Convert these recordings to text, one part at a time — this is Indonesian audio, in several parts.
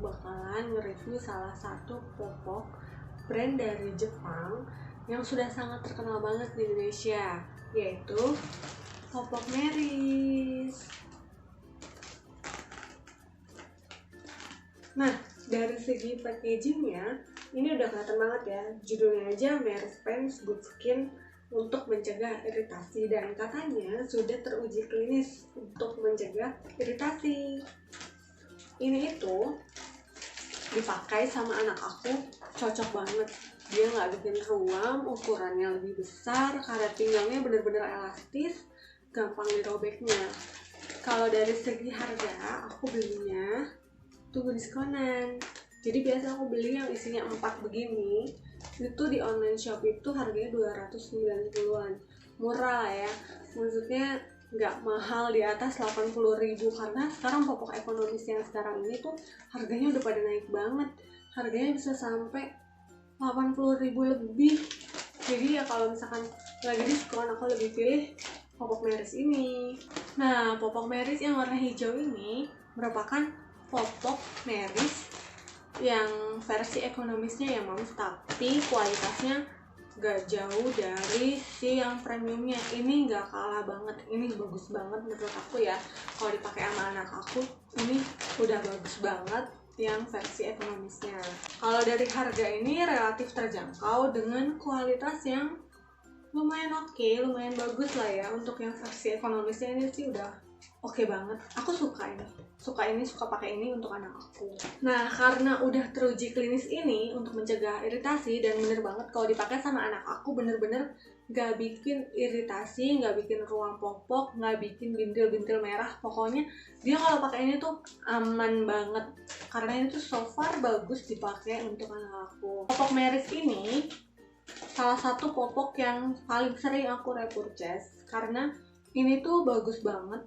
bakalan nge-review salah satu popok brand dari Jepang yang sudah sangat terkenal banget di Indonesia, yaitu popok Meris. Nah, dari segi packagingnya, ini udah kelihatan banget ya. Judulnya aja Meris Paints Good Skin untuk mencegah iritasi, dan katanya sudah teruji klinis untuk mencegah iritasi. Ini itu dipakai sama anak aku, cocok banget. Dia nggak bikin ruam, ukurannya lebih besar, karet pinggangnya bener-bener elastis, gampang dirobeknya. Kalau dari segi harga, aku belinya tunggu diskonan. Jadi biasa aku beli yang isinya 4 begini, itu di online shop itu harganya 290-an. Murah lah ya, maksudnya nggak mahal, di atas 80.000, karena sekarang popok ekonomis yang sekarang ini tuh harganya udah pada naik banget. Harganya bisa sampai 80.000 lebih. Jadi ya kalau misalkan lagi diskon, aku lebih pilih popok Meris ini. Nah, popok Meris yang warna hijau ini merupakan popok Meris yang versi ekonomisnya ya moms, tapi kualitasnya gak jauh dari si yang premiumnya. Ini gak kalah banget, ini bagus banget menurut aku ya. Kalau dipakai sama anak aku, ini udah bagus banget yang versi ekonomisnya. Kalau dari harga ini relatif terjangkau dengan kualitas yang lumayan oke, lumayan bagus lah ya. Untuk yang versi ekonomisnya ini sih udah oke banget. Aku suka pakai ini untuk anak aku. Nah, karena udah teruji klinis ini untuk mencegah iritasi, dan bener banget kalau dipakai sama anak aku bener-bener gak bikin iritasi, gak bikin ruang popok, gak bikin bintil-bintil merah. Pokoknya dia kalau pakai ini tuh aman banget, karena ini tuh so far bagus dipakai untuk anak aku. Popok Meris ini salah satu popok yang paling sering aku repurchase, karena ini tuh bagus banget.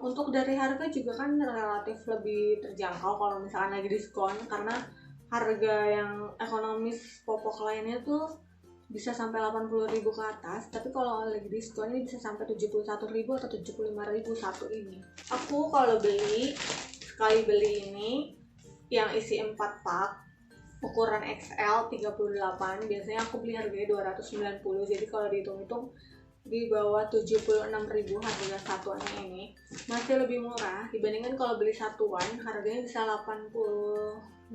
Untuk dari harga juga kan relatif lebih terjangkau kalau misalkan lagi diskon, karena harga yang ekonomis popok lainnya tuh bisa sampai 80.000 ke atas, tapi kalau lagi diskon ini bisa sampai 71.000 atau 75.000 satu ini. Aku kalau sekali beli ini yang isi 4 pak ukuran XL 38, biasanya aku beli harganya 290. Jadi kalau dihitung-hitung di bawah 76.000 harga satuannya ini, masih lebih murah dibandingkan kalau beli satuan, harganya bisa 86.000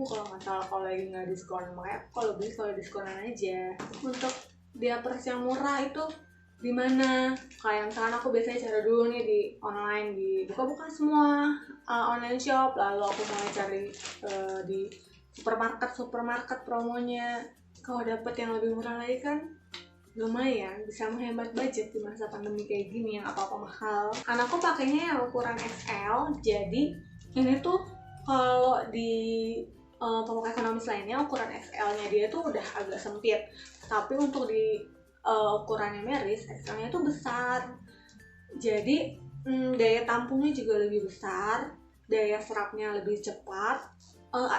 kalau nggak salah kalau lagi nggak diskon. Makanya kalau diskonan aja. Untuk diapers yang murah itu di mana? Kayak misalkan aku biasanya cari dulu nih di online, di buka semua online shop, lalu aku mulai cari di supermarket promonya. Kalau dapet yang lebih murah lagi kan lumayan bisa menghemat budget di masa pandemi kayak gini yang apa-apa mahal. Anakku pakainya yang ukuran XL, jadi ini tuh kalau di popok ekonomis lainnya ukuran XL-nya dia tuh udah agak sempit, tapi untuk di ukurannya Meris XL-nya tuh besar. Jadi daya tampungnya juga lebih besar, daya serapnya lebih cepat,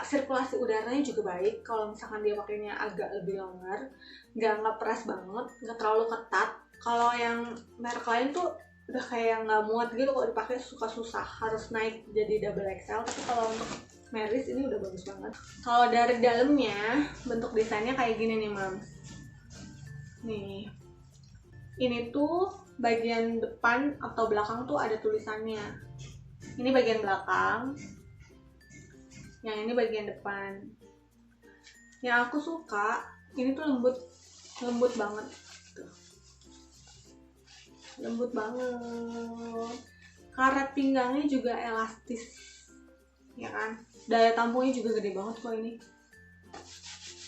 sirkulasi udaranya juga baik. Kalau misalkan dia pakainya agak lebih longgar, nggak ngeperas banget, nggak terlalu ketat. Kalau yang merek lain tuh udah kayak nggak muat gitu, kalau dipakai suka susah, harus naik jadi double XL. Tapi kalau untuk Meris ini udah bagus banget. Kalau dari dalamnya, bentuk desainnya kayak gini nih mams. Nih, ini tuh bagian depan atau belakang tuh ada tulisannya. Ini bagian belakang, yang ini bagian depan. Yang aku suka ini tuh lembut banget tuh. Lembut banget, karet pinggangnya juga elastis ya kan, daya tampungnya juga gede banget kok ini.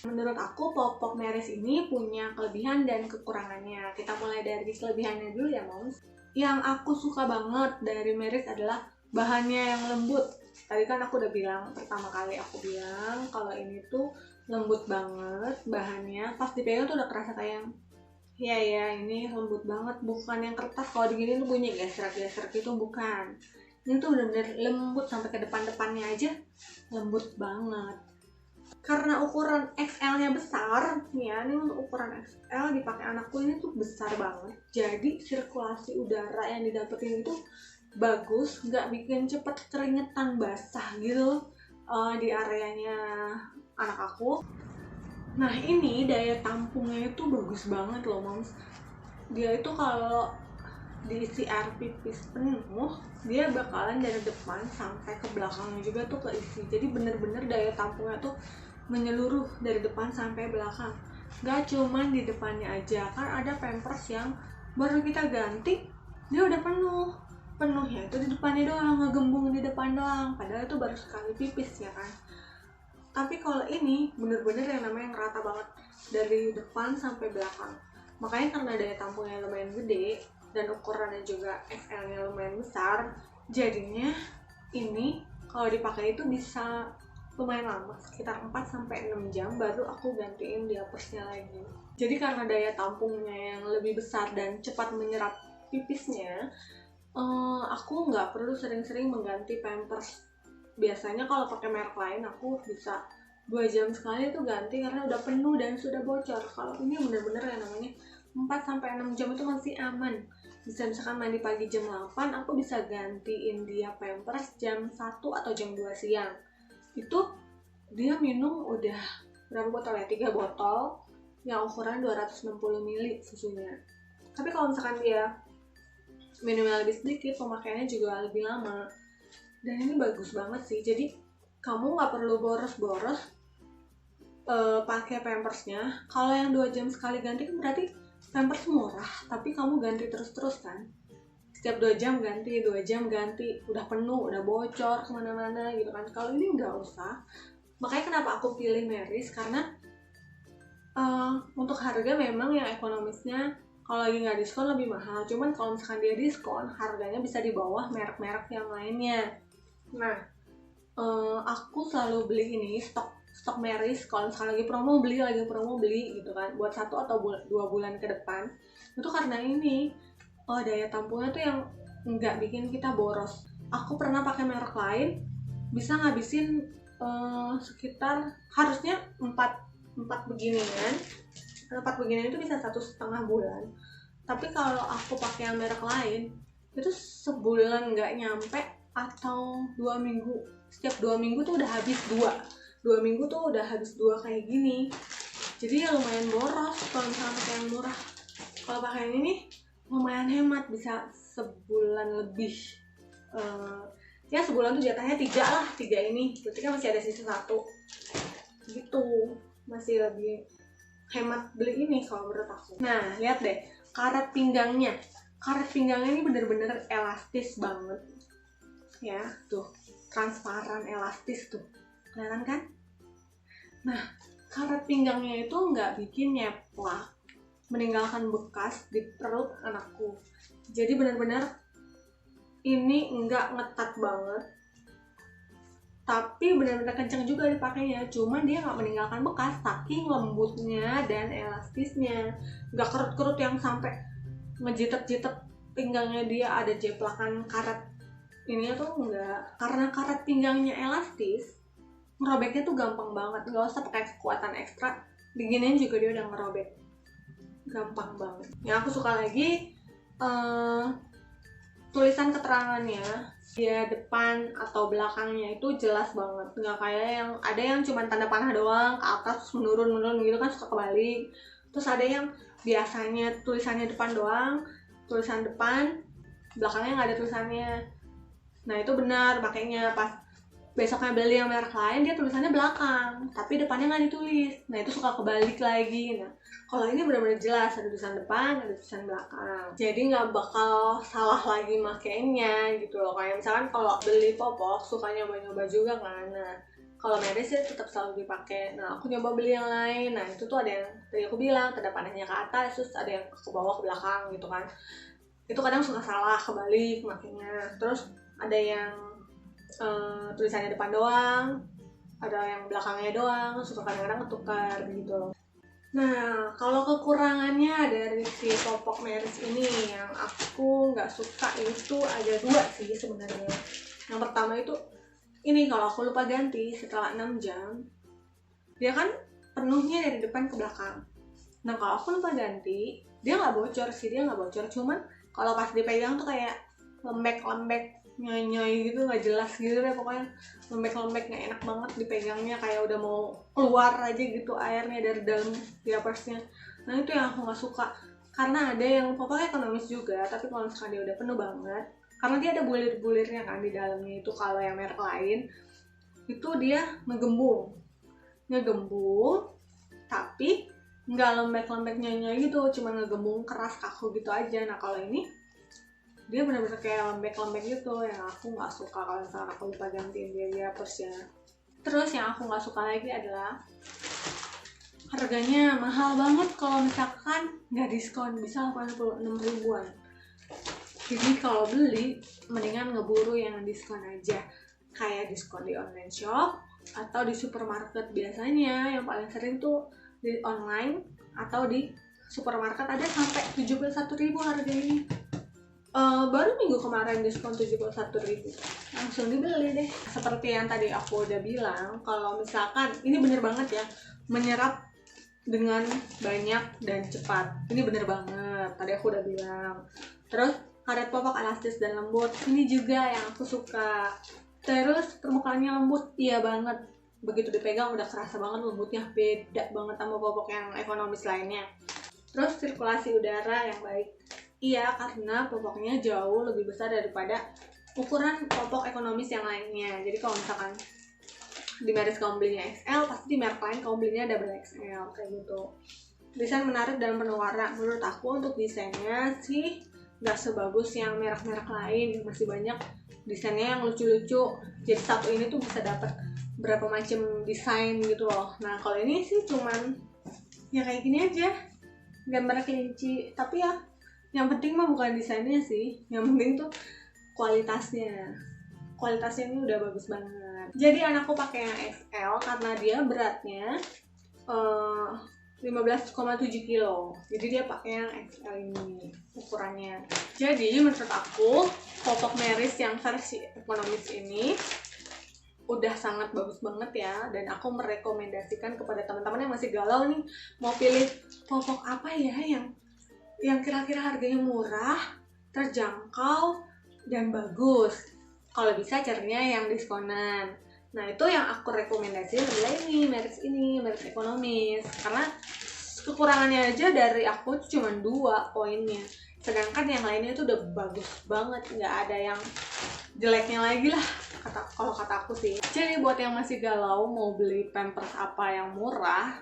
Menurut aku popok Meris ini punya kelebihan dan kekurangannya. Kita mulai dari kelebihannya dulu ya moms. Yang aku suka banget dari Meris adalah bahannya yang lembut. Tadi kan aku udah bilang, pertama kali aku bilang kalau ini tuh lembut banget bahannya. Pas dipegang tuh udah kerasa kayak ya ini lembut banget, bukan yang kertas. Kalau digini tuh bunyi geser-geser gitu, bukan. Ini tuh bener-bener lembut sampai ke depan-depannya aja lembut banget. Karena ukuran XL-nya besar, ya ini untuk ukuran XL dipakai anakku ini tuh besar banget. Jadi sirkulasi udara yang didapetin itu bagus, nggak bikin cepet keringetan basah gitu. di areanya anak aku. Nah ini daya tampungnya itu bagus banget loh moms. Dia itu kalau diisi air pipis penuh, dia bakalan dari depan sampai ke belakangnya juga tuh keisi. Jadi bener-bener daya tampungnya tuh menyeluruh dari depan sampai belakang. Gak cuman di depannya aja, kan ada pampers yang baru kita ganti dia udah penuhnya itu di depannya doang, ngegembung di depan doang, padahal itu baru sekali pipis ya kan. Tapi kalau ini bener-bener yang namanya ngerata banget dari depan sampai belakang. Makanya karena daya tampungnya lumayan gede dan ukurannya juga XL-nya lumayan besar, jadinya ini kalau dipakai itu bisa lumayan lama, sekitar 4-6 jam baru aku gantiin diapersnya lagi. Jadi karena daya tampungnya yang lebih besar dan cepat menyerap pipisnya, aku nggak perlu sering-sering mengganti pampers. Biasanya kalau pakai merek lain aku bisa 2 jam sekali tuh ganti karena udah penuh dan sudah bocor. Kalau ini bener-bener yang namanya 4-6 jam itu masih aman. Bisa misalkan mandi pagi jam 8, aku bisa gantiin dia pampers jam 1 atau jam 2 siang. Itu dia minum udah berapa botol ya? 3 botol yang ukuran 260 ml susunya. Tapi kalau misalkan dia minumnya lebih sedikit, pemakaiannya juga lebih lama. Dan ini bagus banget sih, jadi kamu nggak perlu boros-boros pakai pampersnya. Kalau yang 2 jam sekali ganti kan berarti pampers murah, tapi kamu ganti terus-terus kan, setiap 2 jam ganti, 2 jam ganti, udah penuh, udah bocor kemana-mana gitu kan. Kalau ini nggak usah. Makanya kenapa aku pilih Meris, karena untuk harga memang yang ekonomisnya kalau lagi nggak diskon lebih mahal, cuman kalau misalkan dia diskon harganya bisa di bawah merek-merek yang lainnya. Nah aku selalu beli ini stok Meris kalau misalkan lagi promo beli gitu kan, buat 1 atau 2 bulan ke depan. Itu karena ini daya tampungnya tuh yang nggak bikin kita boros. Aku pernah pakai merek lain bisa ngabisin sekitar harusnya 4 beginian. 4 beginian itu bisa 1,5 bulan. Tapi kalau aku pakai yang merek lain itu sebulan nggak nyampe atau 2 minggu. Setiap 2 minggu tuh udah habis 2 minggu tuh udah habis 2 kayak gini. Jadi ya lumayan boros kalau misalnya pakai yang murah. Kalau pakai yang ini lumayan hemat, bisa sebulan lebih. Ya sebulan tuh jatahnya 3 ini, berarti kan masih ada sisa 1 gitu. Masih lebih hemat beli ini kalau menurut aku. Nah lihat deh karet pinggangnya ini bener-bener elastis banget ya, tuh transparan elastis tuh, kelihatan kan? Nah karet pinggangnya itu nggak bikin nyeplak, meninggalkan bekas di perut anakku. Jadi benar-benar ini nggak ngetat banget, tapi benar-benar kenceng juga dipakainya. Cuman dia nggak meninggalkan bekas, saking lembutnya dan elastisnya. Nggak kerut-kerut yang sampai ngejitek-jitek pinggangnya dia ada jeplakan karet. Ini tuh enggak, karena karet pinggangnya elastis, ngerobeknya tuh gampang banget. Nggak usah pakai kekuatan ekstra, diginiin juga dia udah ngerobek, gampang banget. Yang aku suka lagi tulisan keterangannya, dia depan atau belakangnya itu jelas banget, nggak kayak yang ada yang cuma tanda panah doang ke atas terus menurun gitu kan, suka kebalik. Terus ada yang biasanya tulisannya depan doang, tulisan depan, belakangnya nggak ada tulisannya. Nah itu benar, makanya pas besoknya beli yang merek lain dia tulisannya belakang tapi depannya nggak ditulis. Nah itu suka kebalik lagi. Nah kalau ini benar-benar jelas, ada tulisan depan, ada tulisan belakang, jadi nggak bakal salah lagi makainya gitu loh. Kayak misalkan kalau beli popok suka nyoba-nyoba juga kan. Nah kalau Meris sih tetap selalu dipakai. Nah aku nyoba beli yang lain, nah itu tuh ada yang tadi aku bilang kedepannya ke atas, terus ada yang ke bawah ke belakang gitu kan. Itu kadang suka salah kebalik makanya. Terus ada yang tulisannya depan doang, ada yang belakangnya doang, suka kadang-kadang ketukar gitu. Nah kalau kekurangannya dari si popok Meris ini yang aku nggak suka itu ada 2 sih sebenarnya. Yang pertama itu ini, kalau aku lupa ganti setelah 6 jam dia kan penuhnya dari depan ke belakang. Nah kalau aku lupa ganti dia nggak bocor sih, cuman kalau pas dipegang tuh kayak lembek nyoy-nyoy gitu, nggak jelas gitu deh pokoknya, lembek-lembek nggak enak banget dipegangnya, kayak udah mau keluar aja gitu airnya dari dalam diapersnya. Nah itu yang aku nggak suka, karena ada yang popoknya ekonomis juga, tapi kalau misalkan dia udah penuh banget, karena dia ada bulir-bulirnya kan di dalamnya itu. Kalau yang merek lain itu dia ngegembung tapi nggak lembek-lembek nyoy-nyoy gitu, cuma ngegembung keras kaku gitu aja. Nah kalau ini dia benar-benar kayak lembek-lembek gitu, yang aku nggak suka kalau misalnya aku lupa gantiin dia persnya. Terus yang aku nggak suka lagi adalah harganya mahal banget kalau misalkan nggak diskon, bisa 86 ribuan. Jadi kalau beli mendingan ngeburu yang diskon aja, kayak diskon di online shop atau di supermarket. Biasanya yang paling sering tuh di online atau di supermarket ada sampai 71.000 harganya. Baru minggu kemarin diskon 71.000, langsung dibeli deh. Seperti yang tadi aku udah bilang, kalau misalkan ini bener banget ya, menyerap dengan banyak dan cepat. Ini bener banget, tadi aku udah bilang. Terus karet popok elastis dan lembut, ini juga yang aku suka. Terus permukaannya lembut, iya banget. Begitu dipegang udah kerasa banget lembutnya, beda banget sama popok yang ekonomis lainnya. Terus sirkulasi udara yang baik, iya karena popoknya jauh lebih besar daripada ukuran popok ekonomis yang lainnya. Jadi kalau misalkan di Meris kamu belinya XL, pasti di merek lain kamu belinya double XL kayak gitu. Desain menarik dan penuh warna. Menurut aku untuk desainnya sih nggak sebagus yang merek-merek lain, masih banyak desainnya yang lucu-lucu. Jadi satu ini tuh bisa dapat berapa macam desain gitu loh. Nah kalau ini sih cuman ya kayak gini aja, gambar kelinci. Tapi ya yang penting mah bukan desainnya sih, yang penting tuh kualitasnya ini udah bagus banget. Jadi anakku pakai yang XL karena dia beratnya 15,7 kilo, jadi dia pakai yang XL ini ukurannya. Jadi menurut aku popok Meris yang versi ekonomis ini udah sangat bagus banget ya, dan aku merekomendasikan kepada teman-teman yang masih galau nih mau pilih popok apa ya yang kira-kira harganya murah, terjangkau, dan bagus. Kalau bisa carinya yang diskonan. Nah itu yang aku rekomendasiin adalah ini, Meris ekonomis. Karena kekurangannya aja dari aku cuma 2 poinnya. Sedangkan yang lainnya itu udah bagus banget, nggak ada yang jeleknya lagi lah kalau kata aku sih. Jadi buat yang masih galau mau beli Pampers apa yang murah,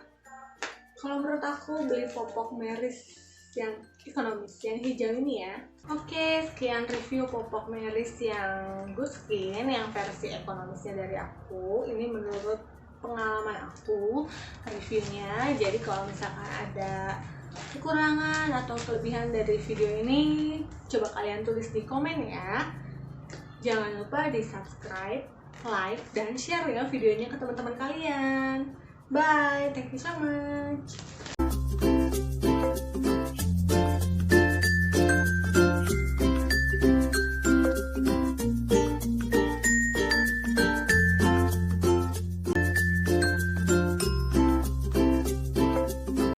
kalau menurut aku beli popok Meris yang ekonomis, yang hijau ini ya. Oke, sekian review popok Meris yang Good Skin yang versi ekonomisnya dari aku. Ini menurut pengalaman aku reviewnya. Jadi kalau misalkan ada kekurangan atau kelebihan dari video ini, coba kalian tulis di komen ya. Jangan lupa di subscribe, like, dan share ya videonya ke teman-teman kalian. Bye, thank you so much.